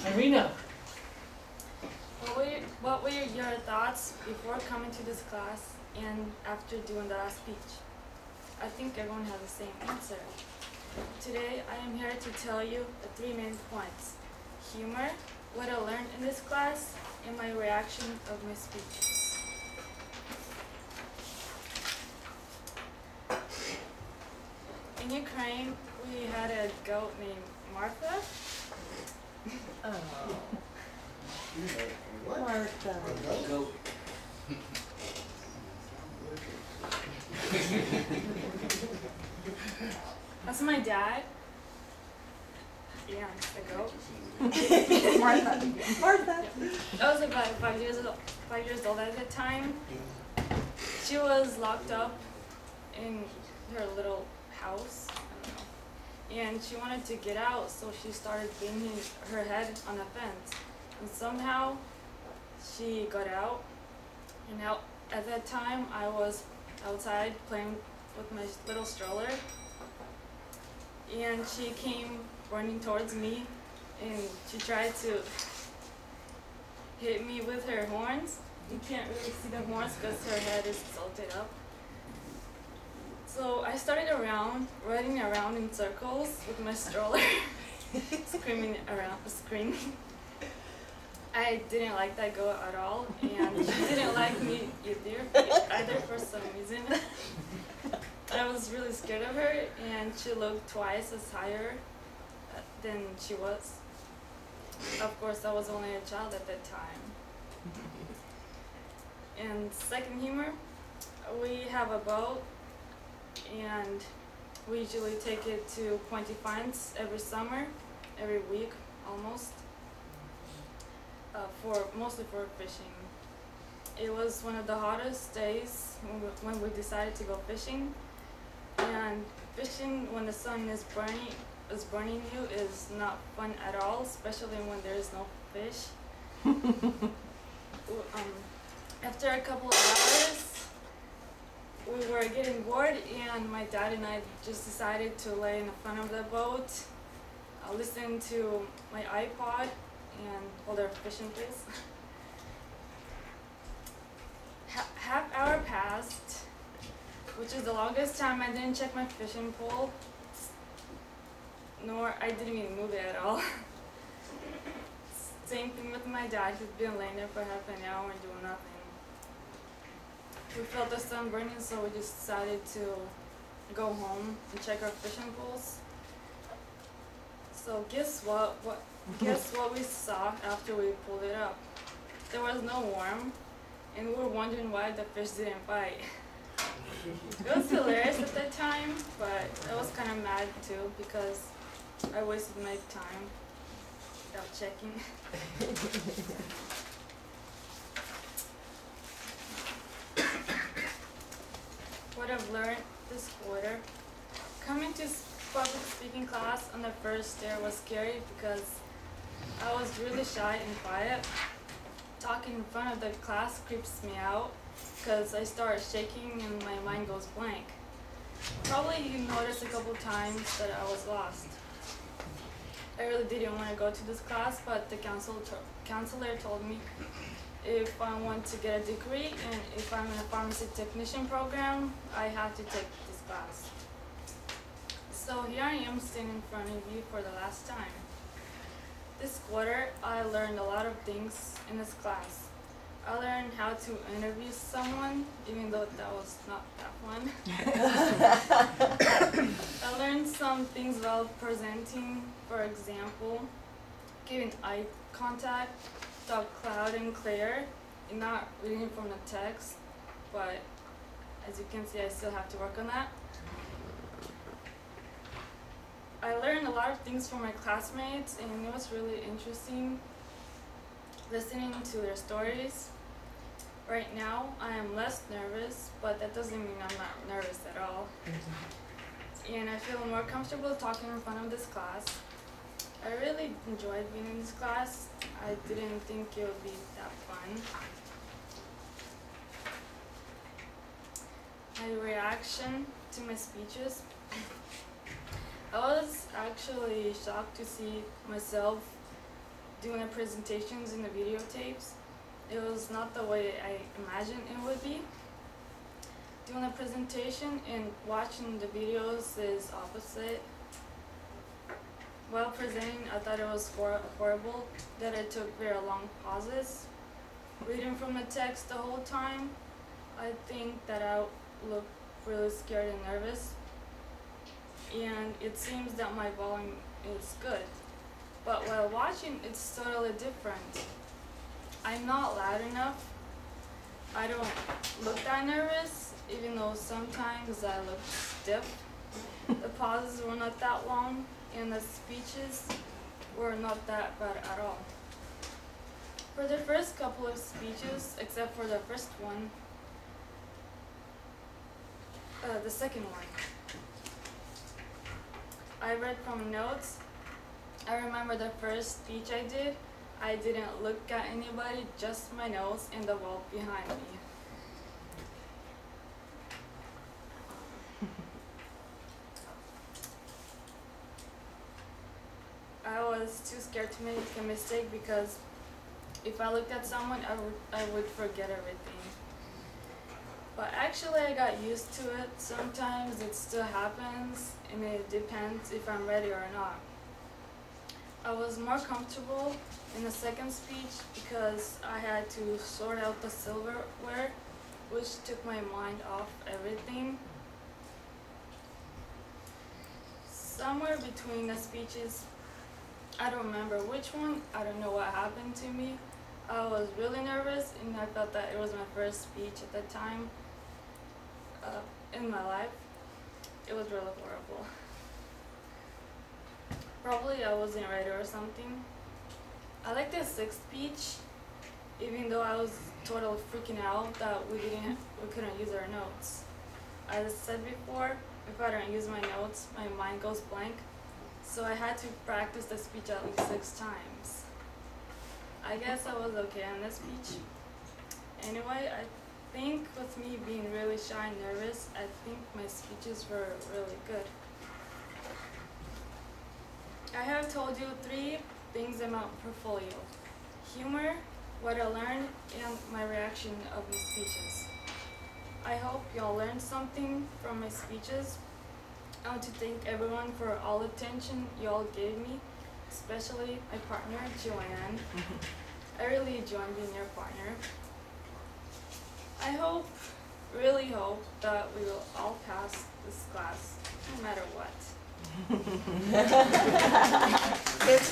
Irina. What were your thoughts before coming to this class and after doing the last speech? I think everyone has the same answer. Today I am here to tell you the 3 main points: humor, what I learned in this class, and my reaction of my speeches. In Ukraine, we had a goat named Martha. Oh. What? Martha. Goat. That's my dad. Yeah, the goat. Martha. Martha. I was about 5 years old at the time. She was locked up in her little house, I don't know, and she wanted to get out, so she started banging her head on a fence, and somehow she got out. And at that time I was outside playing with my little stroller, and she came running towards me, and she tried to hit me with her horns. You can't really see the horns because her head is tilted up. So I started running around in circles with my stroller, screaming. I didn't like that girl at all, and she didn't like me either for some reason. I was really scared of her, and she looked twice as higher than she was. Of course, I was only a child at that time. And second humor, we have a boat, and we usually take it to Pointy Pines every summer, every week almost, mostly for fishing. It was one of the hottest days when we decided to go fishing, and fishing when the sun is burning you is not fun at all, especially when there is no fish. After a couple of hours, we were getting bored, and my dad and I just decided to lay in the front of the boat, listen to my iPod, and hold our fishing place. Half hour passed, which is the longest time I didn't check my fishing pole, nor I didn't even move it at all. Same thing with my dad, he's been laying there for half an hour and doing nothing. We felt the sun burning, so we just decided to go home and check our fishing poles. So guess what we saw after we pulled it up? There was no worm, and we were wondering why the fish didn't bite. It was hilarious at that time, but I was kind of mad too because I wasted my time without checking. What I've learned this quarter: coming to public speaking class on the first day was scary because I was really shy and quiet. Talking in front of the class creeps me out because I start shaking and my mind goes blank. Probably you noticed a couple times that I was lost. I really didn't want to go to this class, but the counselor told me if I want to get a degree and if I'm in a pharmacy technician program, I have to take this class. So here I am standing in front of you for the last time. This quarter, I learned a lot of things in this class. I learned how to interview someone, even though that was not that fun. I learned some things about presenting, for example, giving eye contact, talk loud and clear, and not reading from the text, but as you can see, I still have to work on that. I learned a lot of things from my classmates, and it was really interesting listening to their stories. Right now, I am less nervous, but that doesn't mean I'm not nervous at all. And I feel more comfortable talking in front of this class. I really enjoyed being in this class. I didn't think it would be that fun. My reaction to my speeches. I was actually shocked to see myself doing the presentations in the videotapes. It was not the way I imagined it would be. Doing a presentation and watching the videos is opposite. While presenting, I thought it was horrible that I took very long pauses. Reading from the text the whole time, I think that I looked really scared and nervous. And it seems that my volume is good. But while watching, it's totally different. I'm not loud enough. I don't look that nervous, even though sometimes I look stiff. The pauses were not that long, and the speeches were not that bad at all. For the first couple of speeches, except for the first one, the second one, I read from notes. I remember the first speech I did, I didn't look at anybody, just my notes and the wall behind me. I was too scared to make a mistake because if I looked at someone, I would forget everything. But actually I got used to it. Sometimes it still happens, and it depends if I'm ready or not. I was more comfortable in the second speech because I had to sort out the silverware, which took my mind off everything. Somewhere between the speeches, I don't remember which one, I don't know what happened to me. I was really nervous, and I felt that it was my first speech at the time in my life. It was really horrible. Probably I wasn't ready or something. I liked the sixth speech, even though I was totally freaking out that we couldn't use our notes. As I said before, if I don't use my notes, my mind goes blank. So I had to practice the speech at least 6 times. I guess I was okay on this speech. Anyway, I think with me being really shy and nervous, I think my speeches were really good. I have told you 3 things about portfolio: humor, what I learned, and my reaction of my speeches. I hope y'all learned something from my speeches. I want to thank everyone for all the attention y'all gave me, especially my partner, Joanne. I really enjoyed being your partner. I hope, really hope, that we will all pass this class, no matter what. It's